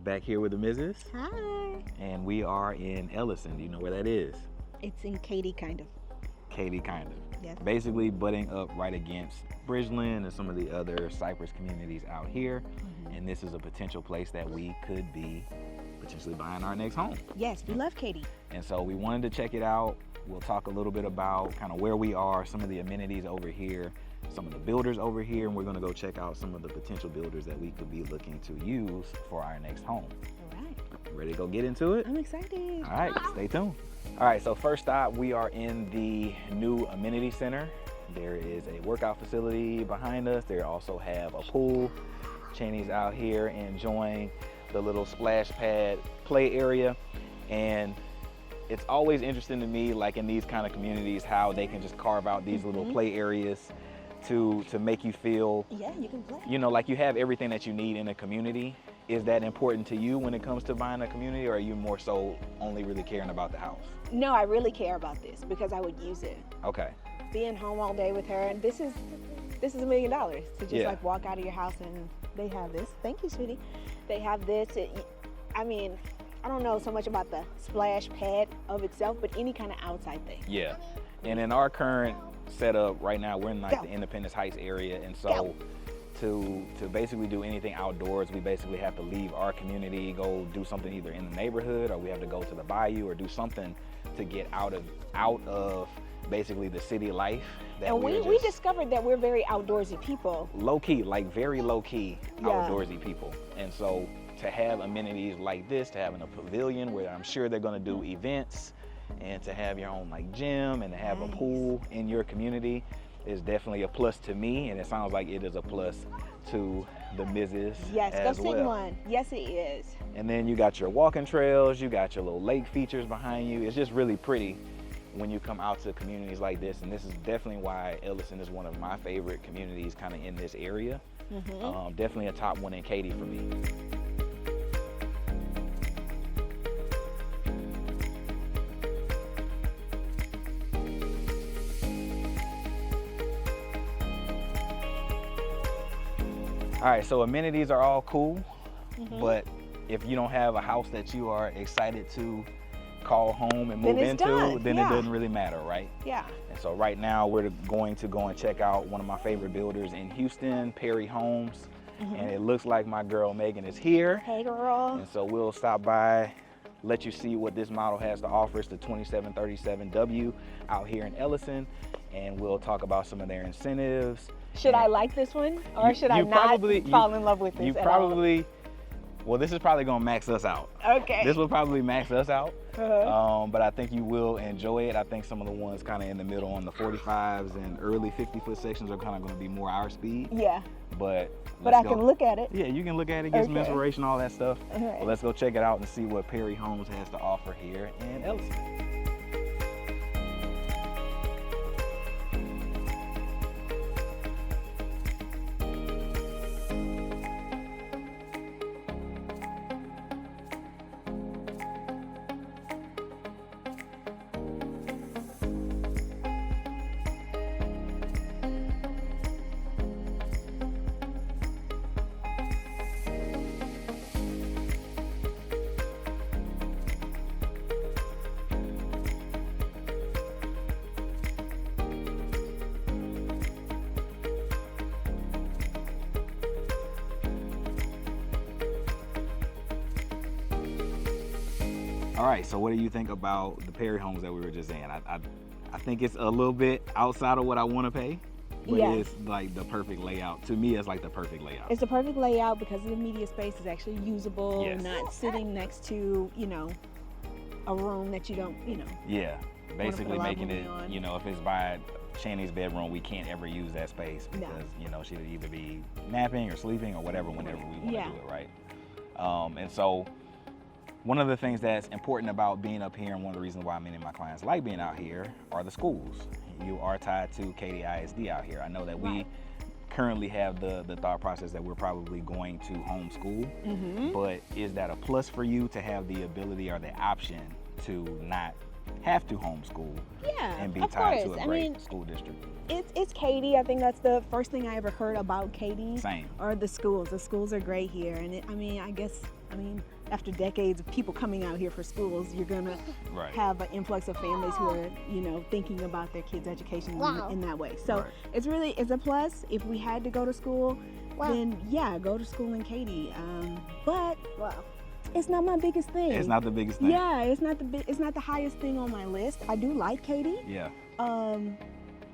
back here with the Mrs. Hi. And we are in Ellison. Do you know where that is? It's in Katy, kind of. Katy, kind of. Yes. Basically butting up right against Bridgeland and some of the other Cypress communities out here. And this is a potential place that we could be potentially buying our next home. Yes, we love Katy. And so we wanted to check it out. We'll talk a little bit about kind of where we are, some of the amenities over here, some of the builders over here, and we're gonna go check out some of the potential builders that we could be looking to use for our next home. All right. Ready to go get into it? I'm excited. All right, stay tuned. All right, so first stop, we are in the new amenity center. There is a workout facility behind us. They also have a pool. Cheney's out here enjoying the little splash pad play area. And it's always interesting to me, like in these kind of communities, how they can just carve out these little play areas to make you feel, Yeah, you can play. you know, like you have everything that you need in a community. Is that important to you when it comes to buying a community, or are you more so only really caring about the house? No, I really care about this because I would use it. Okay. Being home all day with her, and this is $1 million to just Yeah. like walk out of your house and they have this. Thank you, sweetie. They have this. I mean, I don't know so much about the splash pad of itself, but any kind of outside thing. Yeah. And in our current setup right now, we're in like the Independence Heights area, and so to basically do anything outdoors, we basically have to leave our community, go do something either in the neighborhood, or we have to go to the bayou or do something to get out of basically the city life. That And we discovered that we're very outdoorsy people. Low key, like very low key Yeah. outdoorsy people. And so to have amenities like this, to have a pavilion where I'm sure they're gonna do events, and to have your own like gym and to have a pool in your community is definitely a plus to me, and it sounds like it is a plus to the Mrs. Yes, go as sing well. one. Yes, it is. And then you got your walking trails, you got your little lake features behind you. It's just really pretty when you come out to communities like this, and this is definitely why Ellison is one of my favorite communities kind of in this area. Definitely a top one in Katy for me. All right, so amenities are all cool, but if you don't have a house that you are excited to call home and move into, then it doesn't really matter, right? Yeah. And so right now we're going to go and check out one of my favorite builders in Houston, Highland Homes. And it looks like my girl Megan is here. Hey, girl. And so we'll stop by, let you see what this model has to offer. It's the 2737W out here in Ellison, and we'll talk about some of their incentives. Should I like this one, or should I not fall in love with this at all? Well, this is probably gonna max us out. Okay. This will probably max us out, but I think you will enjoy it. I think some of the ones kind of in the middle on the 45s and early 50-foot sections are kind of gonna be more our speed. Yeah. But I can look at it. Yeah, you can look at it, get some inspiration, all that stuff. Okay. But let's go check it out and see what Highland Homes has to offer here in Ellison. All right, so what do you think about the Highland Homes that we were just in? I think it's a little bit outside of what I want to pay, but it's like the perfect layout. To me, it's like the perfect layout. It's the perfect layout because the media space is actually usable, not sitting next to, a room that you don't, Yeah, basically making it, on. if it's by Chaney's bedroom, we can't ever use that space because, she'll either be napping or sleeping or whatever whenever we want to do it, right? And so one of the things that's important about being up here, and one of the reasons why many of my clients like being out here, are the schools. You are tied to Katy ISD out here. I know that we currently have the thought process that we're probably going to homeschool, but is that a plus for you to have the ability or the option to not have to homeschool and be tied to a great school district? It's Katy. I think that's the first thing I ever heard about Katy. Same. Or the schools. The schools are great here, and I guess I mean, after decades of people coming out here for schools, you're gonna have an influx of families who are, you know, thinking about their kids' education in that way. So it's a plus. If we had to go to school, then yeah, go to school in Katy. But it's not my biggest thing. It's not the biggest thing. Yeah, it's not the highest thing on my list. I do like Katy. Yeah.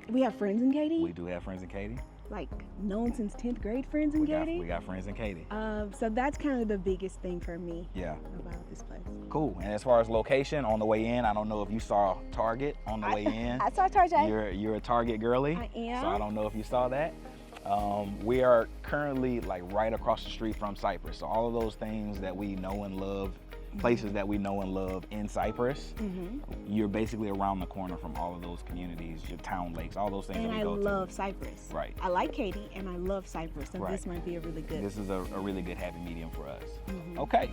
We have friends in Katy. We do have friends in Katy. Like known since 10th grade friends in Katy. We got friends in Katy. So that's kind of the biggest thing for me. About this place. Cool. And as far as location, on the way in, I don't know if you saw Target on the way in. I saw Target. You're a Target girly. I am. So I don't know if you saw that. We are currently like right across the street from Cypress. So all of those things that we know and love, places that we know and love in Cypress, you're basically around the corner from all of those communities, your town lakes, all those things that we go to. And I love Cypress. Right. I like Katy and I love Cypress, and this might be a really good. This is a really good happy medium for us. Okay.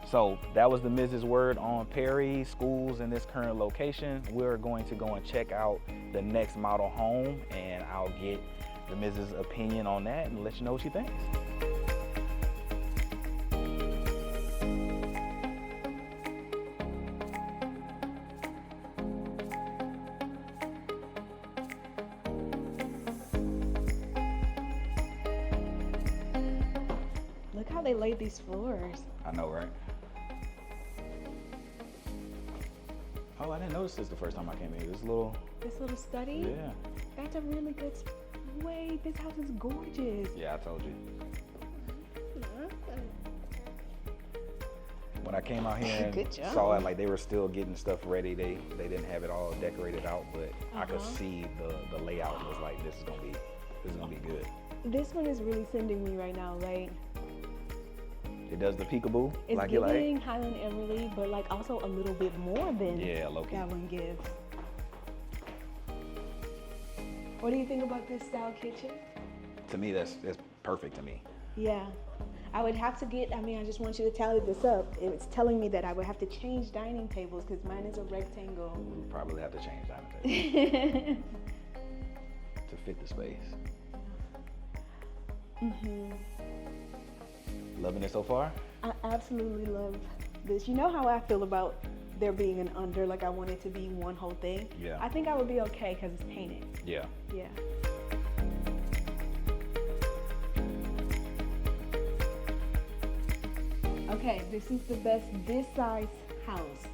So that was the Mrs. Word on Perry, schools in this current location. We're going to go and check out the next model home, and I'll get the Mrs. opinion on that and let you know what she thinks. Look how they laid these floors. I know, right? Oh, I didn't notice this the first time I came here. This little study? Yeah. That's a really good wait, this house is gorgeous. Yeah, I told you. When I came out here and saw it, like they were still getting stuff ready. They didn't have it all decorated out, but I could see the layout was like, this is gonna be good. This one is really sending me right now, like it does the peekaboo. It's like giving Highland Everly, but like also a little bit more than low-key. That one gives. What do you think about this style kitchen? To me, that's perfect to me. Yeah. I would have to get, I just want you to tally this up. It's telling me that I would have to change dining tables because mine is a rectangle. We would probably have to change dining tables to fit the space. Loving it so far? I absolutely love this. You know how I feel about there being an under, like I want it to be one whole thing? Yeah. I think I would be okay because it's painted. Yeah. Yeah. Okay, this is the best this size house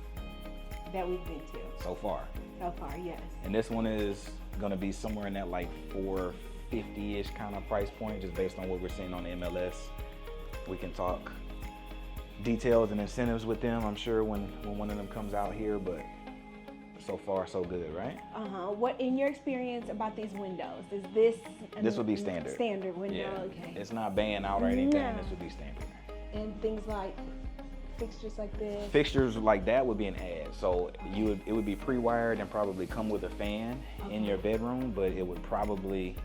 that we've been to. So far? So far, yes. And this one is gonna be somewhere in that like 450-ish kind of price point, just based on what we're seeing on the MLS. We can talk details and incentives with them, I'm sure, when one of them comes out here, but so far so good, right? What, in your experience about these windows, is this would be standard. Standard window, yeah. Okay. It's not baying out or anything, This would be standard. And things like fixtures like this? Fixtures like that would be an add. So it would be pre-wired and probably come with a fan in your bedroom, but it would probably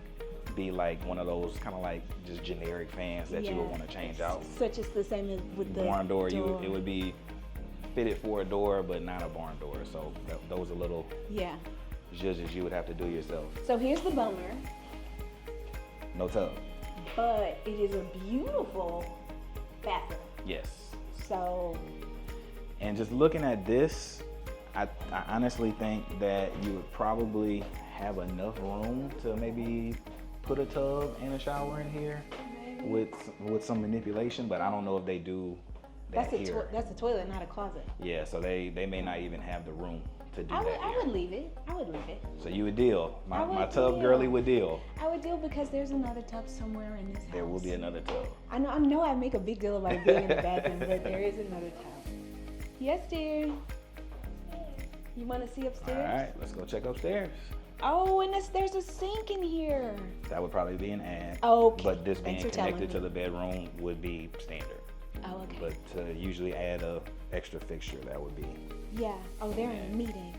be like one of those kind of like just generic fans that you would want to change out. Such as the same as with the barn door. It would be fitted for a door, but not a barn door. So those are little zhuzhes you would have to do yourself. So here's the bummer. No tub. But it is a beautiful bathroom. Yes. So. And just looking at this, I honestly think that you would probably have enough room to maybe put a tub and a shower in here with some manipulation, but I don't know if they do that here. That's a toilet, not a closet. Yeah, so they may not even have the room to do that here. I would leave it. So you would deal. My tub girly would deal. I would deal because there's another tub somewhere in this house. There will be another tub. I know I make a big deal about being in the bathroom, but there is another tub. Yes, dear. You want to see upstairs? All right, let's go check upstairs. Oh, and there's a sink in here. That would probably be an add. Okay. But this being connected to the bedroom would be standard. Oh, okay. But to usually add a extra fixture, that would be. Yeah. Oh, they're in a meeting.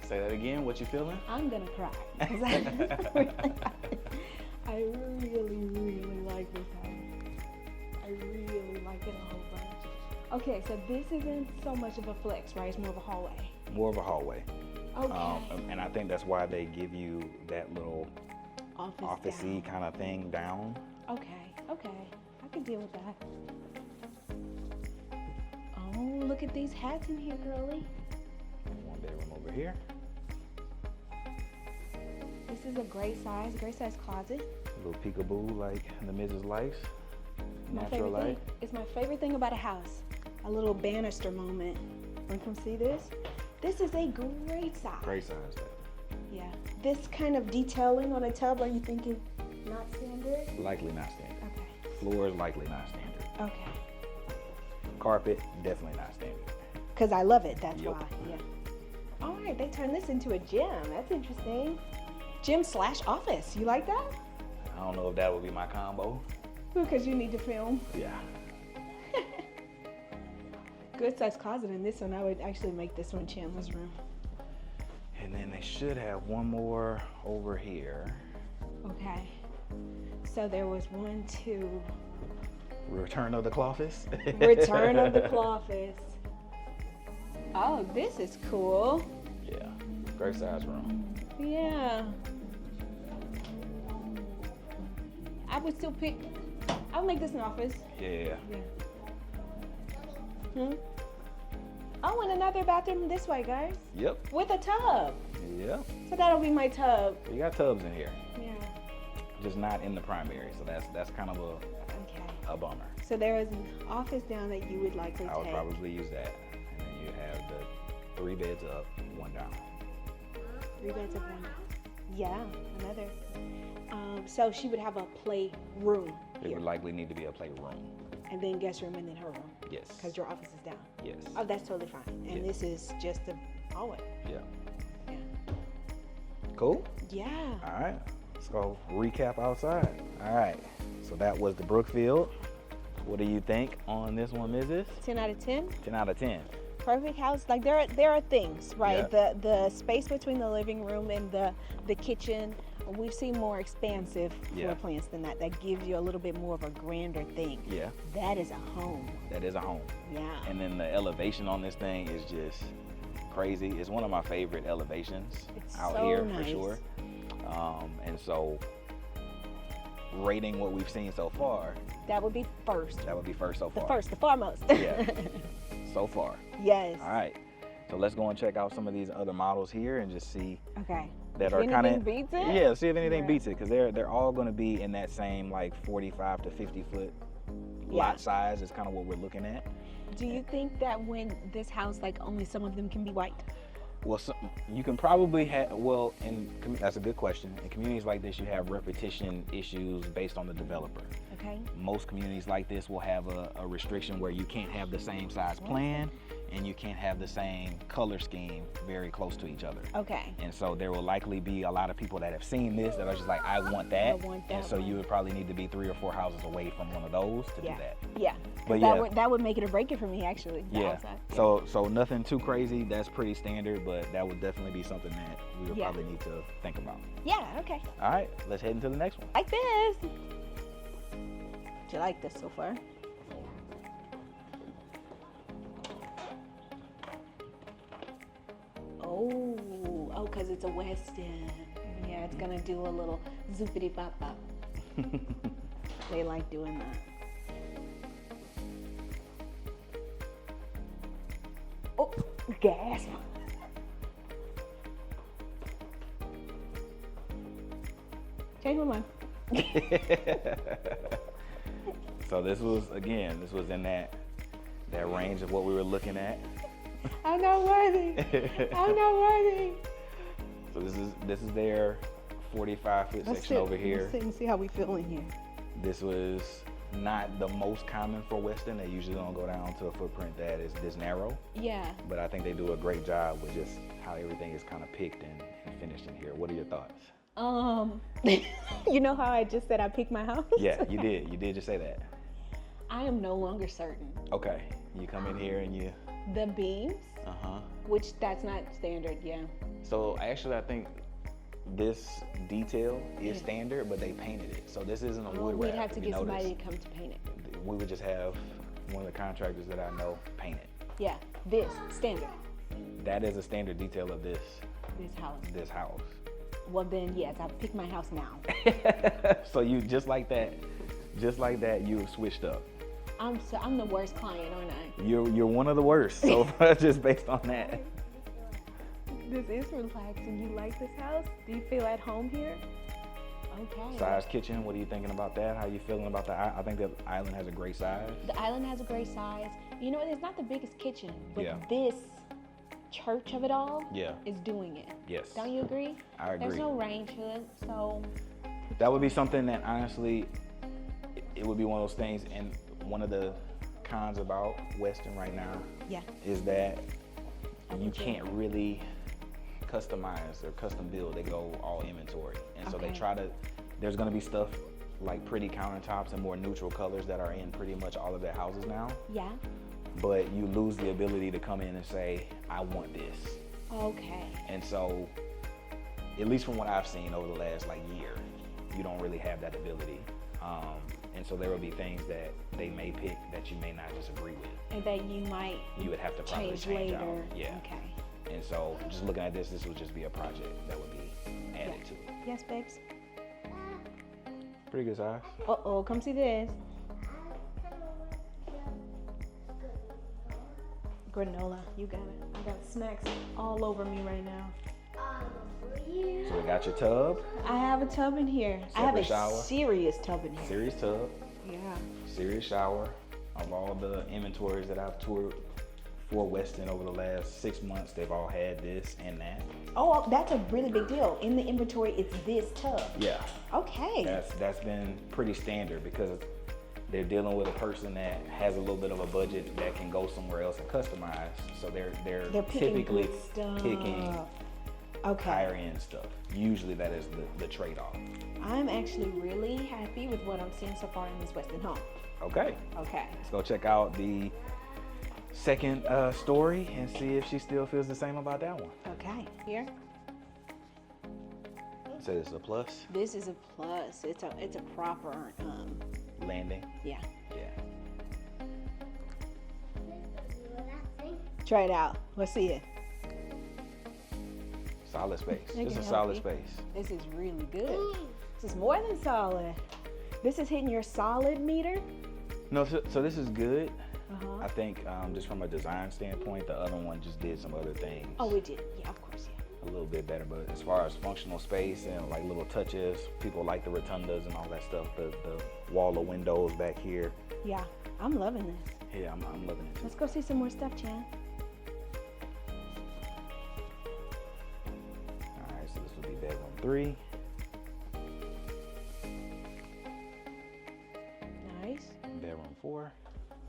Say that again. What you feeling? I'm gonna cry. I really, really like this house. I really like it a whole bunch. Okay, so this isn't so much of a flex, right? It's more of a hallway. More of a hallway. Okay. And I think that's why they give you that little office-y kind of thing down. Okay. I can deal with that. look at these hats in here, girly. One bedroom over here. This is a great size closet. A little peekaboo like the Mrs. Life's natural Thing. light. It's my favorite thing about a house. A little banister moment. Want to come see this? This is a great size. Great size. Yeah. This kind of detailing on a tub, are you thinking not standard? Likely not standard. Okay. Floor is likely not standard. Okay. Carpet, definitely not standard. Because I love it, that's Yep. why. Yeah. All right, they turned this into a gym. That's interesting. Gym/office. You like that? I don't know if that would be my combo. Because you need to film. Yeah. Good size closet in this one. I would actually make this one Chandler's room. And then they should have one more over here. Okay. So there was 1, 2. Return of the Cloffice. Return of the Cloffice. Oh, this is cool. Yeah. Great size room. Yeah. I would still pick. I would make this an office. Yeah. Oh, and another bathroom this way, guys. Yep. With a tub. Yep. So that'll be my tub. You got tubs in here. Yeah. Just not in the primary. So that's kind of a bummer. So there is an office down that you would likely take. I would probably use that. And then you have the 3 beds up, 1 down. 3 beds up, 1 down. Yeah, another. So she would have a playroom It here. would likely need to be a playroom. And then guest room and then her room. Yes. Because your office is down. Yes. Oh, that's totally fine. And this is just a hallway. Yeah. Yeah. Cool? Yeah. All right. Let's go recap outside. All right. So that was the Brookfield. What do you think on this one, Mrs.? 10 out of 10. 10 out of 10. Perfect house. Like there are things, right? Yeah. The space between the living room and the kitchen, we've seen more expansive floor plans than that. That gives you a little bit more of a grander thing. Yeah. That is a home. That is a home. Yeah. And then the elevation on this thing is just crazy. It's one of my favorite elevations out so here nice. for sure. And so rating what we've seen so far. That would be first. That would be first so far. The foremost. Yeah. So far. Yes. All right. So let's go and check out some of these other models here and just see Okay. that If are kind anything of beats it? Yeah, see if anything beats it, because they're all going to be in that same like 45 to 50 foot lot size is kind of what we're looking at. Do you think that when this house, like only some of them can be white? Well, you can probably have, that's a good question. In communities like this, you have repetition issues based on the developer. Okay. Most communities like this will have a restriction where you can't have the same size plan and you can't have the same color scheme very close to each other. Okay. And so there will likely be a lot of people that have seen this that are just like, I want that. And so you would probably need to be 3 or 4 houses away from one of those to do that. Yeah. But that would make it or break it for me, actually. Outside. So nothing too crazy. That's pretty standard, but that would definitely be something that we would probably need to think about. Yeah, okay. All right, let's head into the next one. Like this. Do you like this so far? Oh, because it's a Weston. Yeah, it's gonna do a little zoopity pop pop. They like doing that. Oh, gasp. Change my mind. So this was in that range of what we were looking at. I'm not worthy. I'm not worthy. So this is their 45-foot section over here. Let's sit and see how we feel in here. This was not the most common for Weston. They usually don't go down to a footprint that is this narrow. Yeah. But I think they do a great job with just how everything is kind of picked and finished in here. What are your thoughts? You know how I just said I picked my house? Yeah, you did. You did just say that. I am no longer certain. Okay. You come in here and you... The beams, which that's not standard, yeah. So actually I think this detail is standard, but they painted it. So this isn't a wood wrap. We'd have to get somebody to come to paint it. We would just have one of the contractors that I know paint it. Yeah, this, standard. That is a standard detail of this house. Well then, yes, I picked my house now. So you, just like that, you have switched up. I'm the worst client, aren't I? You're one of the worst. So just based on that. This is relaxing. You like this house? Do you feel at home here? Okay. Size kitchen. What are you thinking about that? How are you feeling about that? I think the island has a great size. The island has a great size. You know, it's not the biggest kitchen, but Yeah. this church of it all Yeah. is doing it. Yes. Don't you agree? I agree. There's no range to it, so. That would be something that honestly, it would be one of those things. And one of the cons about Weston right now Yeah. is that you can't really customize or custom build. They go all inventory. And so they try to, there's gonna be stuff like pretty countertops and more neutral colors that are in pretty much all of their houses now. Yeah. But you lose the ability to come in and say, I want this. Okay. And so, at least from what I've seen over the last year, you don't really have that ability. And so there will be things that they may pick that you may not just agree with. And that you would have to probably change later. out. Yeah. Okay. And so just looking at this would just be a project that would be added to it. Yes, babes. Pretty good size. Uh-oh, come see this. Granola, you got it. I got snacks all over me right now. So we got your tub. I have a tub in here. I have a shower. serious tub in here. Serious tub. Yeah. Serious shower. Of all the inventories that I've toured for Weston over the last 6 months, they've all had this and that. Oh, that's a really big deal. In the inventory, it's this tub. Yeah. Okay. That's been pretty standard because they're dealing with a person that has a little bit of a budget that can go somewhere else and customize. So they're typically good stuff. picking higher end stuff. Usually that is the trade-off. I'm actually really happy with what I'm seeing so far in this Weston home. Okay. Okay. Let's go check out the second story and see if she still feels the same about that one. Okay. Here. So this is a plus? This is a plus. It's a proper Landing? Yeah. Yeah. Try it out. Let's see it. Solid space. It This is can a help solid you. space. This is really good. This is more than solid. This is hitting your solid meter. No, so this is good. Uh-huh. I think just from a design standpoint, the other one just did some other things. Oh, we did. Yeah, of course, yeah. A little bit better, but as far as functional space and little touches, people like the rotundas and all that stuff, the wall of windows back here. Yeah, I'm loving this. Yeah, I'm loving it too. Let's go see some more stuff, Chan. All right, so this will be bedroom 3. Nice. Bedroom 4.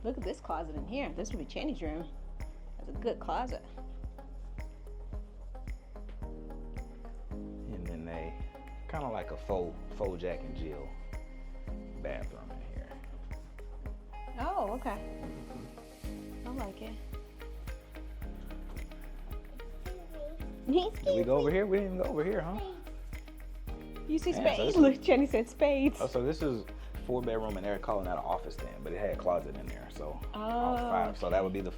Look at this closet in here. This would be Chaney's room. That's a good closet. And then they kind of like a faux Jack and Jill bathroom in here. Oh, okay. I like it. Did we go over here? We didn't even go over here, huh? You see Yeah, so spades? this is- Look, Jenny said spades. Oh, so this is 4-bedroom, and they're calling that an office then, but it had a closet in there, so all 5. So that would be the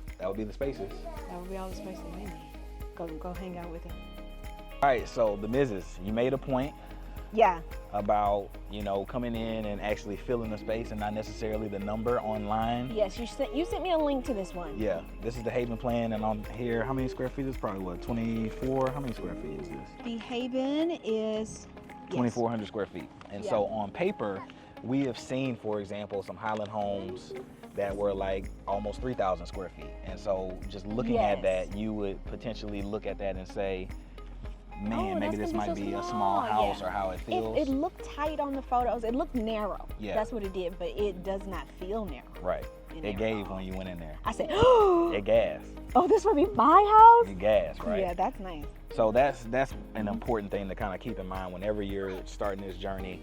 spaces. That would be all the space that we need. Go hang out with it. All right, so the Mrs., you made a point Yeah. about coming in and actually filling the space and not necessarily the number online. Yes, you sent me a link to this one. Yeah, this is the Haven plan, and on here, how many square feet is probably 24? How many square feet is this? The Haven is 2,400 square feet. And so on paper, we have seen, for example, some Highland Homes that were almost 3,000 square feet. And so just looking at that, you would potentially look at that and say, man, maybe this might be a small house or how it feels. It looked tight on the photos. It looked narrow. Yeah. That's what it did, but it does not feel narrow. Right. It gave when you went in there. I said, oh, It gassed. oh, this would be my house? It gassed, right? Yeah, that's nice. So that's an important thing to kind of keep in mind whenever you're starting this journey,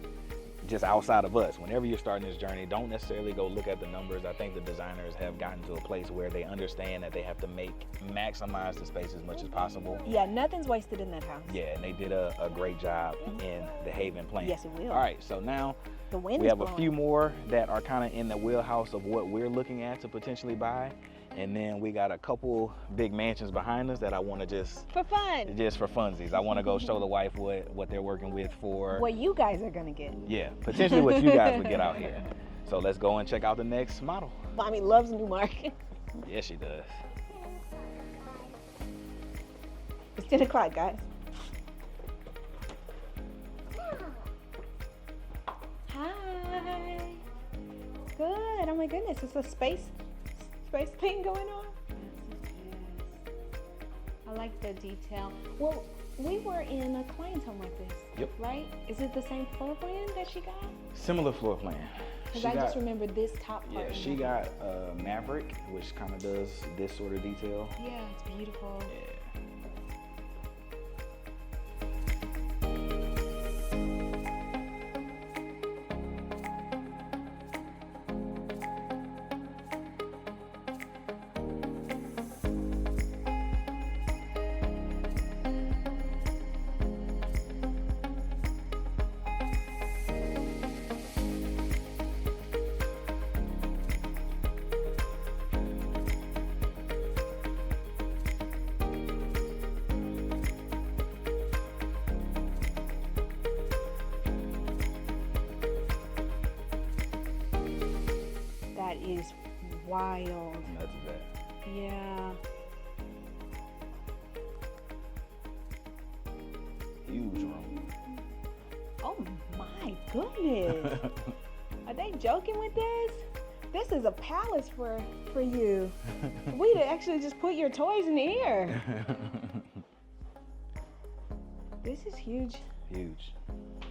just outside of us. Whenever you're starting this journey, don't necessarily go look at the numbers. I think the designers have gotten to a place where they understand that they have to maximize the space as much as possible. Yeah, nothing's wasted in that house. Yeah, and they did a great job in the Haven plan. Yes, it will. All right, so now The wind we is have a blowing. few more that are kind of in the wheelhouse of what we're looking at to potentially buy. And then we got a couple big mansions behind us that I want to just For fun. for funsies. I want to go show the wife what they're working with for, What you guys are going to get. yeah, potentially what you guys would get out here. So let's go and check out the next model. Mommy loves Newmark. Yes, she does. It's 10 o'clock, guys. Hi. Good. Oh my goodness, it's a space thing going on. Yes. I like the detail. Well, we were in a client's home like this. Yep. Right? Is it the same floor plan that she got? Similar floor plan. Because I just remember this top part. Yeah, she got Maverick, which kind of does this sort of detail. Yeah, it's beautiful. Yeah. That is wild. Nuts of that. Yeah. Huge room. Oh my goodness. Are they joking with this? This is a palace for you. We'd actually just put your toys in here. This is huge. Huge.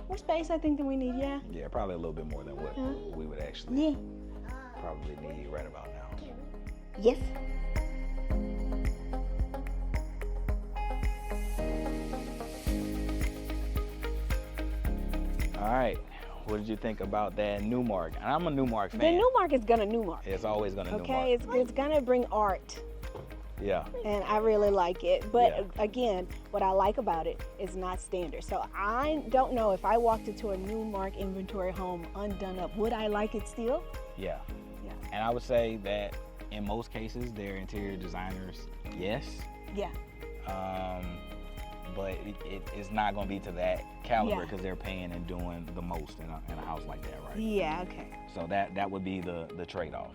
More space I think than we need, yeah? Yeah, probably a little bit more than what we would actually probably need right about now. Yes. All right. What did you think about that Newmark? And I'm a Newmark fan. The Newmark is gonna Newmark. It's always gonna Newmark. Okay, it's gonna bring art. Yeah. And I really like it. But again, what I like about it is not standard. So I don't know if I walked into a Newmark inventory home undone up, would I like it still? Yeah. Yeah. And I would say that in most cases, they're interior designers, yes. Yeah. But it is not going to be to that caliber Yeah. because they're paying and doing the most in a house like that, right? Yeah, okay. So that would be the trade-off.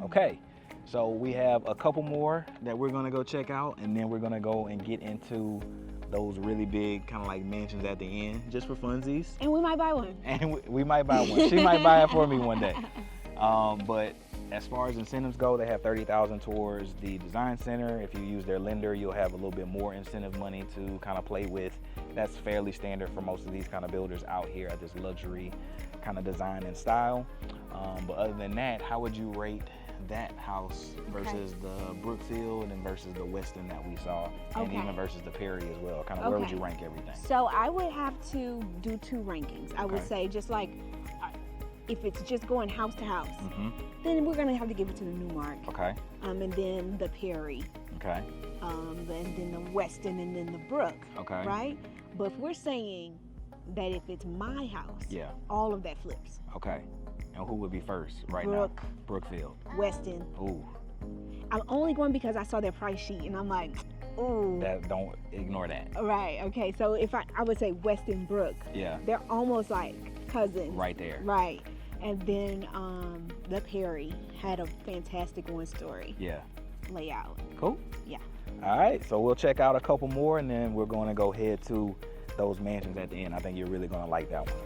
Okay, so we have a couple more that we're going to go check out, and then we're going to go and get into those really big kind of like mansions at the end, just for funsies. And we might buy one. And we might buy one. She might buy it for me one day. But as far as incentives go, they have $30,000 towards the design center. If you use their lender, you'll have a little bit more incentive money to kind of play with. That's fairly standard for most of these kind of builders out here at this luxury kind of design and style. But other than that, how would you rate that house versus the Brookfield and versus the Weston that we saw, and even versus the Perry as well? Kind of where would you rank everything? So I would have to do two rankings. I would say just like if it's just going house to house, then we're gonna have to give it to the Newmark. Okay. And then the Perry. Okay. And then the Weston and then the Brook. Okay. Right? But if we're saying that if it's my house, Yeah. all of that flips. Okay. And who would be first right Brook. now? Brookfield. Weston. Ooh. I'm only going because I saw their price sheet and I'm like, ooh. Don't ignore that. Right, okay. So if I would say Weston Brook. Yeah. They're almost like cousins. Right there. Right. And then the Perry had a fantastic one-story layout. Cool. Yeah. All right, so we'll check out a couple more, and then we're going to go head to those mansions at the end. I think you're really going to like that one.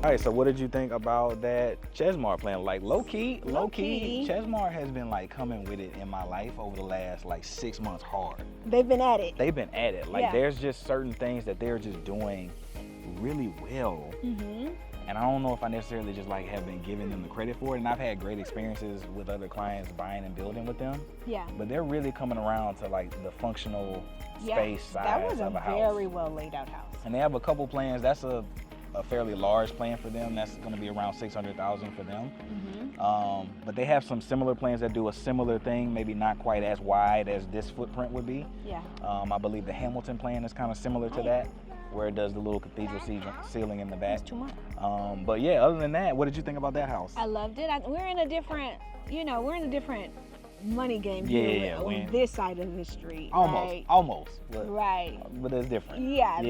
All right, so what did you think about that Chesmar plan? Like low key, Chesmar has been like coming with it in my life over the last like 6 months hard. They've been at it. They've been at it. Like there's just certain things that they're just doing really well. And I don't know if I necessarily just like have been giving them the credit for it. And I've had great experiences with other clients buying and building with them. Yeah. But they're really coming around to like the functional space size that was of a a house. very well laid out house. And they have a couple plans. That's a fairly large plan for them. That's going to be around $600,000 for them. But they have some similar plans that do a similar thing, maybe not quite as wide as this footprint would be. Yeah. I believe the Hamilton plan is kind of similar to that, where it does the little cathedral ceiling in the back. That's too much. But yeah, other than that, what did you think about that house? I loved it. We're in a different, money game here on this side of the street. Almost. But, right. But it's different. Yeah.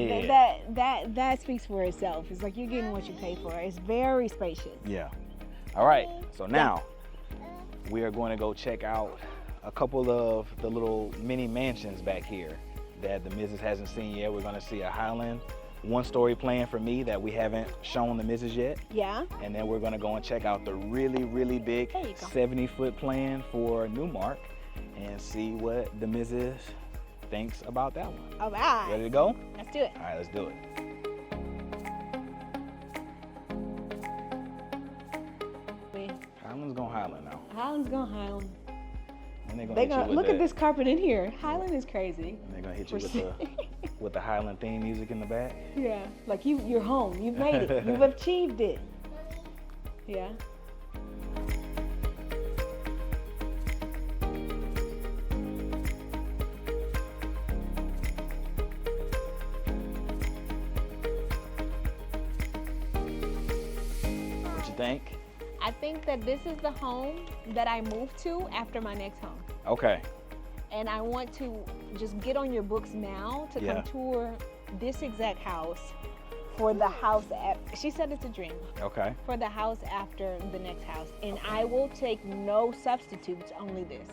That speaks for itself. It's like you're getting what you pay for. It's very spacious. Yeah. All right. So now we are going to go check out a couple of the little mini mansions back here that the missus hasn't seen yet. We're going to see a Highland one-story plan for me that we haven't shown the missus yet. Yeah. And then we're going to go and check out the really, really big 70-foot plan for Newmark and see what the missus thinks about that one. All right. Ready to go? Let's do it. All right, let's do it. Highland's going Highland now. Highland's going Highland. And they're gonna look at this carpet in here. Highland is crazy. And they're gonna hit you with the Highland theme music in the back. Yeah, like you're home. You've made it. You've achieved it. Yeah. What you think? I think that this is the home that I move to after my next home. Okay. And I want to just get on your books now to come tour this exact house for the house. She said it's a dream. Okay. For the house after the next house. And I will take no substitutes, only this.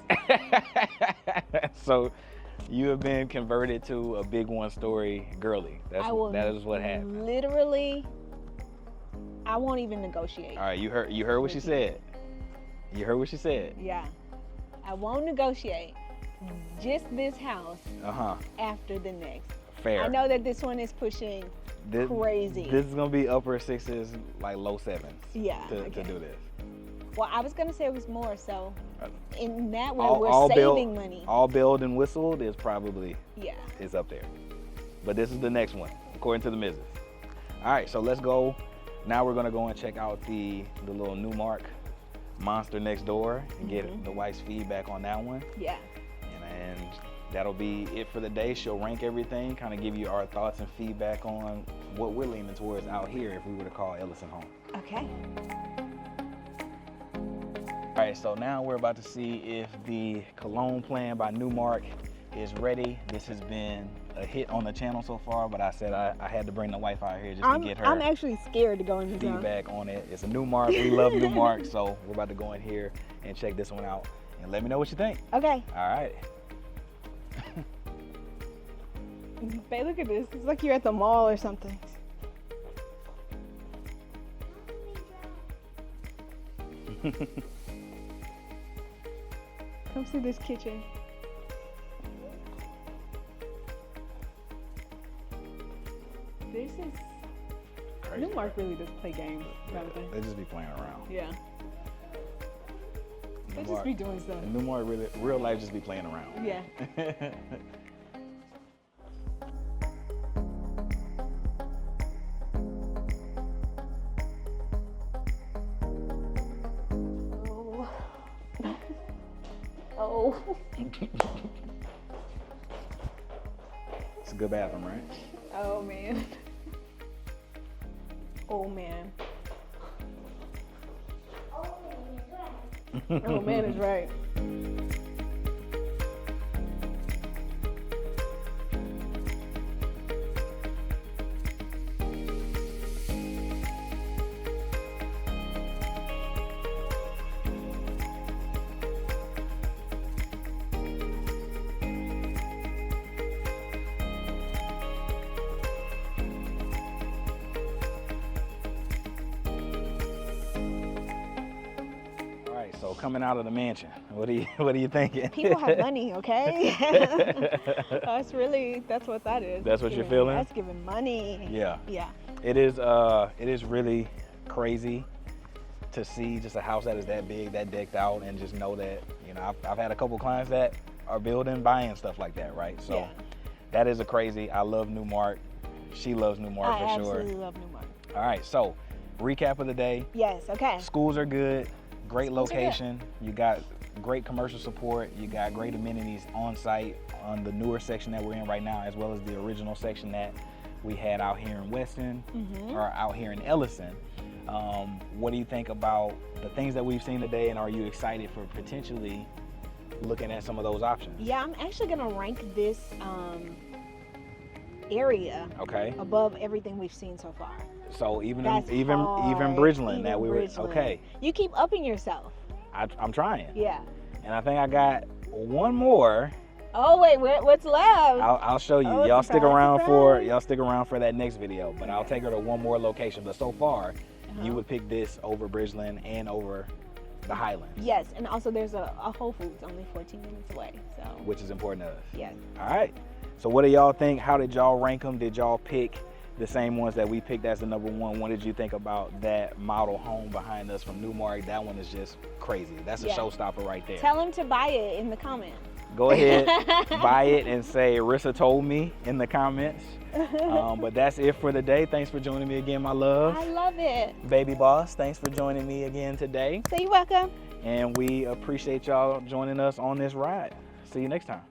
So you have been converted to a big one-story girly. That is what happened. Literally, I won't even negotiate. All right, you heard what she said. You heard what she said. Yeah. I won't negotiate. Just this house after the next. Fair. I know that this one is pushing crazy. This is gonna be upper sixes, like low sevens. Yeah. To do this. Well, I was gonna say it was more, so in that way we're saving money. All belled and whistled is probably is up there. But this is the next one, according to the missus. All right, so let's go. Now we're gonna go and check out the little Newmark monster next door and get the wife's feedback on that one. Yeah. And that'll be it for the day. She'll rank everything, kind of give you our thoughts and feedback on what we're leaning towards out here if we were to call Ellison home. Okay. All right, so now we're about to see if the Cologne plan by Newmark is ready. This has been a hit on the channel so far, but I said I had to bring the wife out here just to get her I'm actually scared to go in this feedback on it. It's a Newmark. We love Newmark, so we're about to go in here and check this one out and let me know what you think. Okay. All right. Babe, look at this. It's like you're at the mall or something. Come see this kitchen. This is crazy. Newmark really does play games, don't they? They just be playing around. Yeah. They just be doing stuff. Newmark really, real life just be playing around. Yeah. Oh. It's a good bathroom, right? Oh man. Oh man. Oh man is right. So coming out of the mansion, what are you thinking? People have money, okay? That's what that is. That's what you're feeling? That's giving money. Yeah. Yeah. It is really, crazy to see just a house that is that big, that decked out, and just know that, you know, I've had a couple clients that are building, buying stuff like that, right? So that is a crazy. I love Newmark. She loves Newmark for sure. I absolutely love Newmark. All right, so recap of the day. Yes, okay. Schools are good, great location. You got great commercial support. You got great amenities on site on the newer section that we're in right now, as well as the original section that we had out here in Weston or out here in Ellison. What do you think about the things that we've seen today, and are you excited for potentially looking at some of those options? Yeah, I'm actually gonna rank this area above everything we've seen so far. So even Bridgeland that we were okay. You keep upping yourself. I'm trying. Yeah. And I think I got one more. Oh wait, what's left? I'll show you. Oh, y'all stick around for that next video. But I'll take her to one more location. But so far, you would pick this over Bridgeland and over the Highlands. Yes, and also there's a Whole Foods only 14 minutes away. So. Which is important to us. Yes. All right. So what do y'all think? How did y'all rank them? Did y'all pick the same ones that we picked as the number one? What did you think about that model home behind us from Newmark? That one is just crazy. That's a showstopper right there. Tell them to buy it in the comments. Go ahead, buy it and say Rissa told me in the comments. But that's it for the day. Thanks for joining me again, my love. I love it. Baby boss, thanks for joining me again today. So you're welcome. And we appreciate y'all joining us on this ride. See you next time.